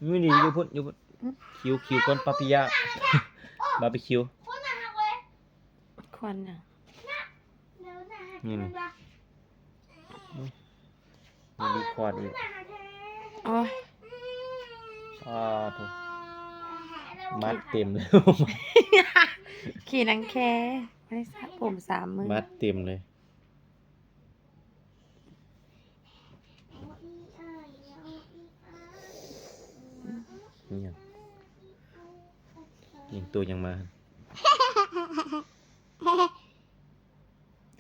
ไม่ดีอยู่พุ่นคิวก้นปาปิยะบาร์บีคิวควันอ่ะนี่ดูคอดอีกโอ้ยถูกมัดเต็มเลย ขี่นังแคไม่ได้สระผม3 มื้อมัดเต็มเลยนี่ตัวยังมา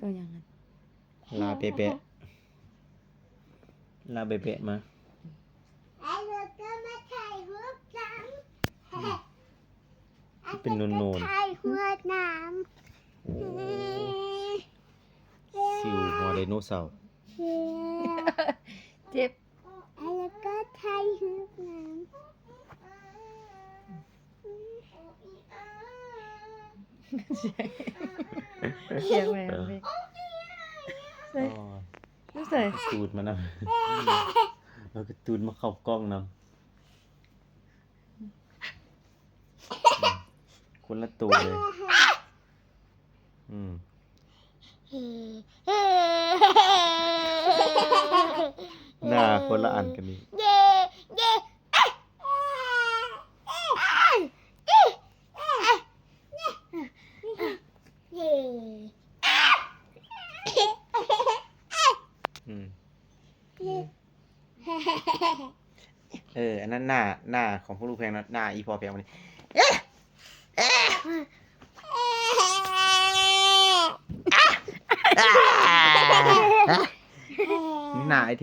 ตัวอย่างนั้นลาเปะมาเป็นนูนถ่ายหัวน้ๆซิวหัวไดโนเสาร์ เจ็บแล้วก็ถ่ายหัวน้เสียงแหวนไปใส่รู้สึกตูดมานำแล้วก็ตูดมาเข้ากล้องนำคนละตัวเลยหน้าคนละอันกันนี่อันนั้นหน้าของพวกลูกแพงนะหน้าอีพอแพงมันนี่หน้าไอ้